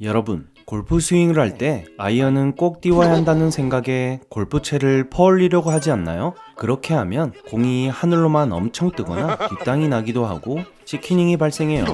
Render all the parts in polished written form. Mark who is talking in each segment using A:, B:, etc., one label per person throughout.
A: 여러분, 골프 스윙을 할 때 아이언은 꼭 띄워야 한다는 생각에 골프채를 퍼올리려고 하지 않나요? 그렇게 하면 공이 하늘로만 엄청 뜨거나 뒷땅이 나기도 하고 치키닝이 발생해요.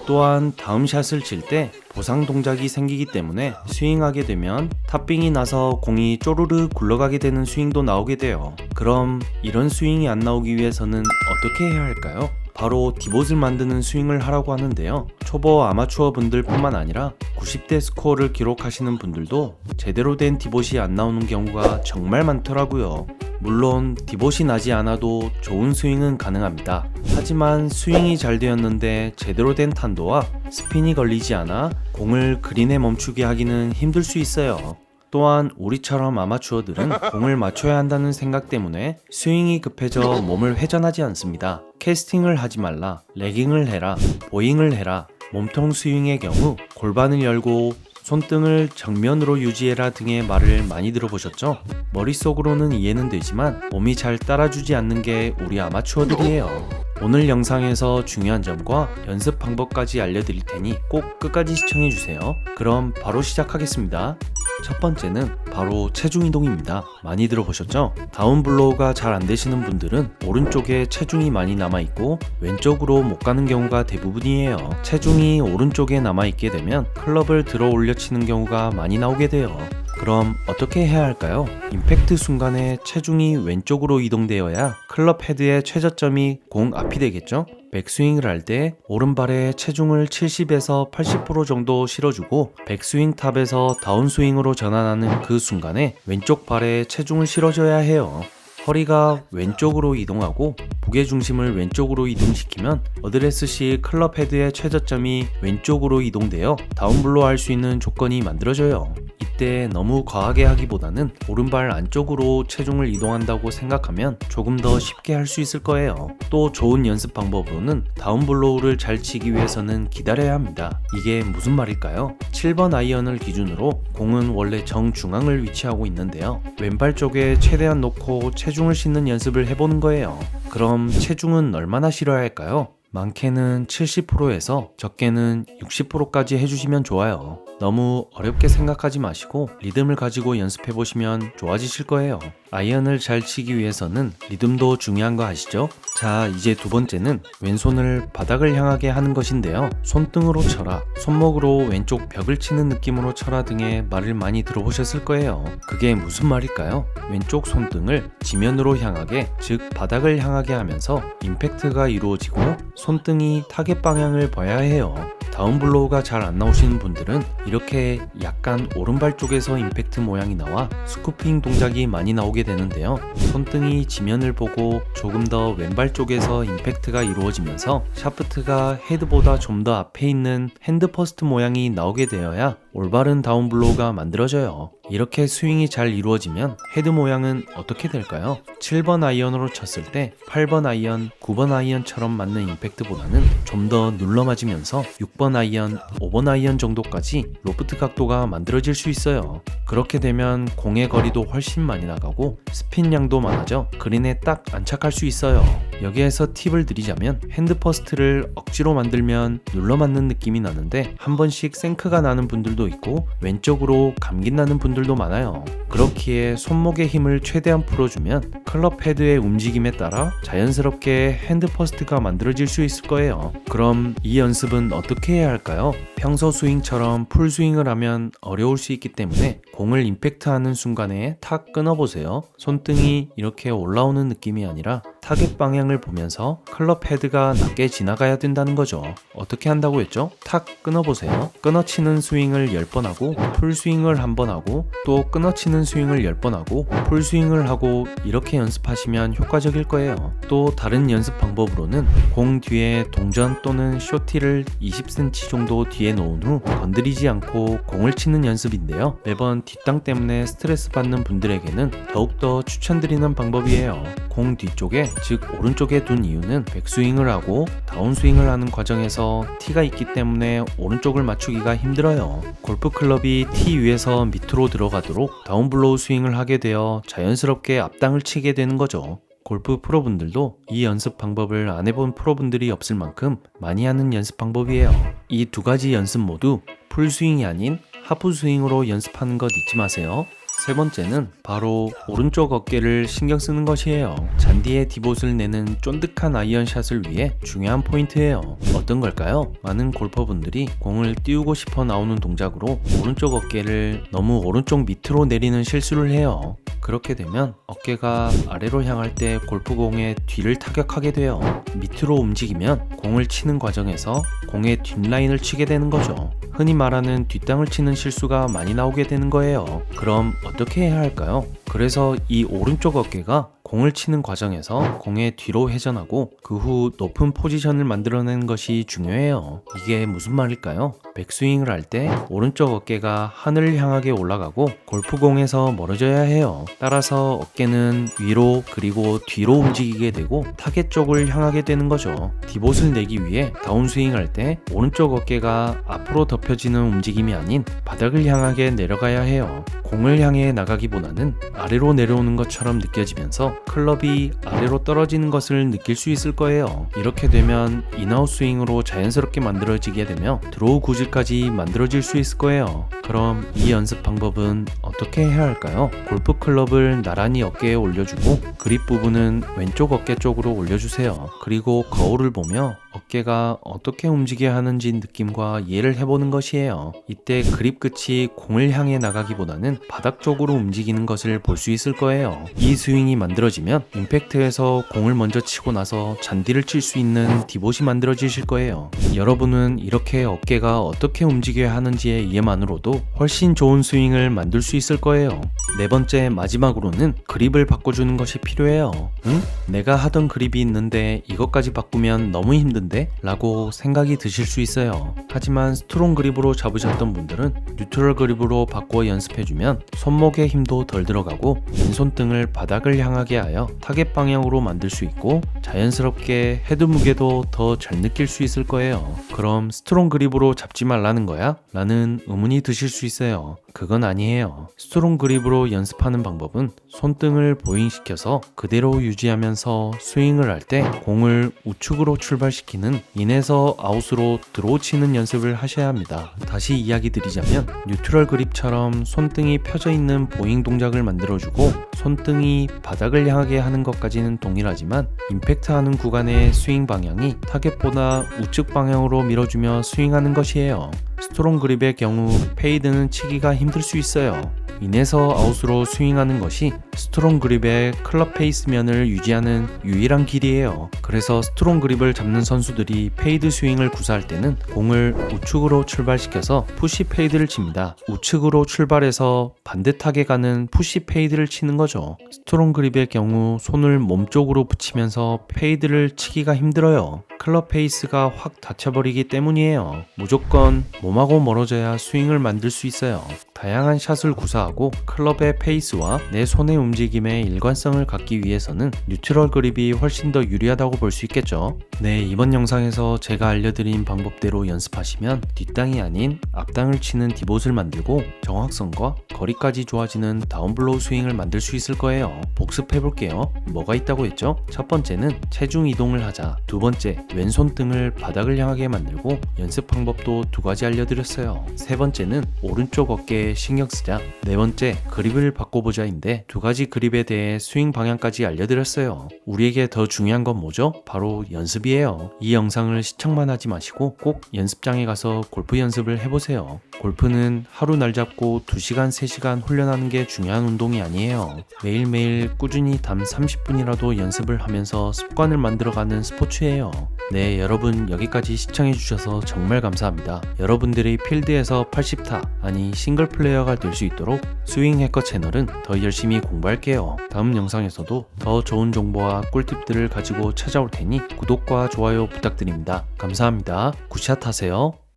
A: 또한 다음 샷을 칠 때 보상 동작이 생기기 때문에 스윙하게 되면 탑빙이 나서 공이 쪼르르 굴러가게 되는 스윙도 나오게 돼요. 그럼 이런 스윙이 안 나오기 위해서는 어떻게 해야 할까요? 바로 디봇을 만드는 스윙을 하라고 하는데요. 초보 아마추어 분들 뿐만 아니라 90대 스코어를 기록하시는 분들도 제대로 된 디봇이 안 나오는 경우가 정말 많더라고요. 물론 디봇이 나지 않아도 좋은 스윙은 가능합니다. 하지만 스윙이 잘 되었는데 제대로 된 탄도와 스핀이 걸리지 않아 공을 그린에 멈추게 하기는 힘들 수 있어요. 또한 우리처럼 아마추어들은 공을 맞춰야 한다는 생각 때문에 스윙이 급해져 몸을 회전하지 않습니다. 캐스팅을 하지 말라, 레깅을 해라, 보잉을 해라, 몸통 스윙의 경우 골반을 열고 손등을 정면으로 유지해라 등의 말을 많이 들어보셨죠? 머릿속으로는 이해는 되지만 몸이 잘 따라주지 않는 게 우리 아마추어들이에요. 오늘 영상에서 중요한 점과 연습 방법까지 알려드릴 테니 꼭 끝까지 시청해주세요. 그럼 바로 시작하겠습니다. 첫 번째는 바로 체중 이동입니다. 많이 들어보셨죠? 다운블로우가 잘 안 되시는 분들은 오른쪽에 체중이 많이 남아있고 왼쪽으로 못 가는 경우가 대부분이에요. 체중이 오른쪽에 남아있게 되면 클럽을 들어 올려 치는 경우가 많이 나오게 돼요. 그럼 어떻게 해야 할까요? 임팩트 순간에 체중이 왼쪽으로 이동되어야 클럽 헤드의 최저점이 공 앞이 되겠죠? 백스윙을 할 때 오른발에 체중을 70에서 80% 정도 실어주고 백스윙 탑에서 다운스윙으로 전환하는 그 순간에 왼쪽 발에 체중을 실어줘야 해요. 허리가 왼쪽으로 이동하고 무게중심을 왼쪽으로 이동시키면 어드레스 시 클럽 헤드의 최저점이 왼쪽으로 이동되어 다운블로 할 수 있는 조건이 만들어져요. 이때 너무 과하게 하기보다는 오른발 안쪽으로 체중을 이동한다고 생각하면 조금 더 쉽게 할 수 있을 거예요. 또 좋은 연습 방법으로는 다운블로우를 잘 치기 위해서는 기다려야 합니다. 이게 무슨 말일까요? 7번 아이언을 기준으로 공은 원래 정중앙을 위치하고 있는데요. 왼발 쪽에 최대한 놓고 체중을 싣는 연습을 해보는 거예요. 그럼 체중은 얼마나 실어야 할까요? 많게는 70%에서 적게는 60%까지 해주시면 좋아요. 너무 어렵게 생각하지 마시고 리듬을 가지고 연습해 보시면 좋아지실 거예요. 아이언을 잘 치기 위해서는 리듬도 중요한 거 아시죠? 자, 이제 두 번째는 왼손을 바닥을 향하게 하는 것인데요. 손등으로 쳐라, 손목으로 왼쪽 벽을 치는 느낌으로 쳐라 등의 말을 많이 들어보셨을 거예요. 그게 무슨 말일까요? 왼쪽 손등을 지면으로 향하게, 즉 바닥을 향하게 하면서 임팩트가 이루어지고 손등이 타겟 방향을 봐야 해요. 다운블로우가 잘 안 나오시는 분들은 이렇게 약간 오른발 쪽에서 임팩트 모양이 나와 스쿠핑 동작이 많이 나오게 되는데요. 손등이 지면을 보고 조금 더 왼발 쪽에서 임팩트가 이루어지면서 샤프트가 헤드보다 좀 더 앞에 있는 핸드 퍼스트 모양이 나오게 되어야 올바른 다운블로우가 만들어져요. 이렇게 스윙이 잘 이루어지면 헤드 모양은 어떻게 될까요? 7번 아이언으로 쳤을 때 8번 아이언, 9번 아이언처럼 맞는 임팩트보다는 좀 더 눌러 맞으면서 6번 아이언, 5번 아이언 정도까지 로프트 각도가 만들어질 수 있어요. 그렇게 되면 공의 거리도 훨씬 많이 나가고 스핀 양도 많아져 그린에 딱 안착할 수 있어요. 여기에서 팁을 드리자면 핸드 퍼스트를 억지로 만들면 눌러 맞는 느낌이 나는데 한 번씩 생크가 나는 분들도 있고 왼쪽으로 감긴다는 분들도 많아요. 그렇기에 손목의 힘을 최대한 풀어주면 클럽 헤드의 움직임에 따라 자연스럽게 핸드 퍼스트가 만들어질 수 있을 거예요. 그럼 이 연습은 어떻게 해야 할까요? 평소 스윙처럼 풀 스윙을 하면 어려울 수 있기 때문에 공을 임팩트하는 순간에 탁 끊어보세요. 손등이 이렇게 올라오는 느낌이 아니라 타겟 방향을 보면서 클럽 헤드가 낮게 지나가야 된다는 거죠. 어떻게 한다고 했죠? 탁 끊어보세요. 끊어치는 스윙을 10번 하고 풀 스윙을 한 번 하고 또 끊어치는 스윙을 10번 하고 풀 스윙을 하고 이렇게 연습하시면 효과적일 거예요. 또 다른 연습 방법으로는 공 뒤에 동전 또는 쇼티를 20cm 정도 뒤에 놓은 후 건드리지 않고 공을 치는 연습인데요. 매번 뒷땅 때문에 스트레스 받는 분들에게는 더욱더 추천드리는 방법이에요. 공 뒤쪽에, 즉 오른쪽에 둔 이유는 백스윙을 하고 다운스윙을 하는 과정에서 티가 있기 때문에 오른쪽을 맞추기가 힘들어요. 골프 클럽이 티 위에서 밑으로 들어가도록 다운블로우 스윙을 하게 되어 자연스럽게 앞땅을 치게 되는 거죠. 골프 프로분들도 이 연습 방법을 안 해본 프로분들이 없을 만큼 많이 하는 연습 방법이에요. 이 두 가지 연습 모두 풀스윙이 아닌 하프스윙으로 연습하는 것 잊지 마세요. 세 번째는 바로 오른쪽 어깨를 신경 쓰는 것이에요. 잔디에 디봇을 내는 쫀득한 아이언샷을 위해 중요한 포인트예요. 어떤 걸까요? 많은 골퍼분들이 공을 띄우고 싶어 나오는 동작으로 오른쪽 어깨를 너무 오른쪽 밑으로 내리는 실수를 해요. 그렇게 되면 어깨가 아래로 향할 때 골프공의 뒤를 타격하게 돼요. 밑으로 움직이면 공을 치는 과정에서 공의 뒷라인을 치게 되는 거죠. 흔히 말하는 뒷땅을 치는 실수가 많이 나오게 되는 거예요. 그럼 어떻게 해야 할까요? 그래서 이 오른쪽 어깨가 공을 치는 과정에서 공의 뒤로 회전하고 그 후 높은 포지션을 만들어내는 것이 중요해요. 이게 무슨 말일까요? 백스윙을 할 때 오른쪽 어깨가 하늘을 향하게 올라가고 골프공에서 멀어져야 해요. 따라서 어깨는 위로 그리고 뒤로 움직이게 되고 타겟 쪽을 향하게 되는 거죠. 디봇을 내기 위해 다운스윙 할 때 오른쪽 어깨가 앞으로 덮여지는 움직임이 아닌 바닥을 향하게 내려가야 해요. 공을 향해 나가기보다는 아래로 내려오는 것처럼 느껴지면서 클럽이 아래로 떨어지는 것을 느낄 수 있을 거예요. 이렇게 되면 인아웃 스윙으로 자연스럽게 만들어지게 되며 드로우 구질까지 만들어질 수 있을 거예요. 그럼 이 연습 방법은 어떻게 해야 할까요? 골프 클럽을 나란히 어깨에 올려주고 그립 부분은 왼쪽 어깨 쪽으로 올려주세요. 그리고 거울을 보며 어깨가 어떻게 움직여야 하는지 느낌과 이해를 해보는 것이에요. 이때 그립 끝이 공을 향해 나가기보다는 바닥 쪽으로 움직이는 것을 볼 수 있을 거예요. 이 스윙이 만들어지면 임팩트에서 공을 먼저 치고 나서 잔디를 칠 수 있는 디봇이 만들어지실 거예요. 여러분은 이렇게 어깨가 어떻게 움직여야 하는지의 이해만으로도 훨씬 좋은 스윙을 만들 수 있을 거예요. 네 번째 마지막으로는 그립을 바꿔주는 것이 필요해요. 응? 내가 하던 그립이 있는데 이것까지 바꾸면 너무 힘든데? 라고 생각이 드실 수 있어요. 하지만 스트롱 그립으로 잡으셨던 분들은 뉴트럴 그립으로 바꿔 연습해주면 손목의 힘도 덜 들어가고 왼손등을 바닥을 향하게 하여 타겟 방향으로 만들 수 있고 자연스럽게 헤드 무게도 더 잘 느낄 수 있을 거예요. 그럼 스트롱 그립으로 잡지 말라는 거야? 라는 의문이 드실 수 있어요. 그건 아니에요. 스트롱 그립으로 연습하는 방법은 손등을 보잉시켜서 그대로 유지하면서 스윙을 할 때 공을 우측으로 출발시키는 인에서 아웃으로 드로우 치는 연습을 하셔야 합니다. 다시 이야기 드리자면 뉴트럴 그립처럼 손등이 펴져 있는 보잉 동작을 만들어주고 손등이 바닥을 향하게 하는 것까지는 동일하지만 임팩트하는 구간의 스윙 방향이 타겟보다 우측 방향으로 밀어주며 스윙하는 것이에요. 스트롱 그립의 경우 페이드는 치기가 힘들 수 있어요. 인에서 아웃으로 스윙하는 것이 스트롱 그립의 클럽 페이스면을 유지하는 유일한 길이에요. 그래서 스트롱 그립을 잡는 선수들이 페이드 스윙을 구사할 때는 공을 우측으로 출발시켜서 푸시 페이드를 칩니다. 우측으로 출발해서 반듯하게 가는 푸시 페이드를 치는 거죠. 스트롱 그립의 경우 손을 몸쪽으로 붙이면서 페이드를 치기가 힘들어요. 클럽 페이스가 확 닫혀버리기 때문이에요. 무조건 몸하고 멀어져야 스윙을 만들 수 있어요. 다양한 샷을 구사하고 클럽의 페이스와 내 손의 움직임의 일관성을 갖기 위해서는 뉴트럴 그립이 훨씬 더 유리하다고 볼 수 있겠죠. 네, 이번 영상에서 제가 알려드린 방법대로 연습하시면 뒷땅이 아닌 앞땅을 치는 디봇을 만들고 정확성과 거리까지 좋아지는 다운블로우 스윙을 만들 수 있을 거예요. 복습해볼게요. 뭐가 있다고 했죠? 첫 번째는 체중 이동을 하자. 두 번째, 왼손 등을 바닥을 향하게 만들고 연습 방법도 두 가지 알려드렸어요. 세 번째는 오른쪽 어깨에 신경 쓰자. 네 번째, 그립을 바꿔보자인데 두 가지 그립에 대해 스윙 방향까지 알려드렸어요. 우리에게 더 중요한 건 뭐죠? 바로 연습이에요. 이 영상을 시청만 하지 마시고 꼭 연습장에 가서 골프 연습을 해보세요. 골프는 하루 날 잡고 2시간, 3시간 훈련하는 게 중요한 운동이 아니에요. 매일매일 꾸준히 단 30분이라도 연습을 하면서 습관을 만들어가는 스포츠예요. 네, 여러분 여기까지 시청해주셔서 정말 감사합니다. 여러분들이 필드에서 80타, 아니 싱글 플레이어가 될 수 있도록 스윙 해커 채널은 더 열심히 공부할게요. 다음 영상에서도 더 좋은 정보와 꿀팁들을 가지고 찾아올 테니 구독과 좋아요 부탁드립니다. 감사합니다. 굿샷 하세요.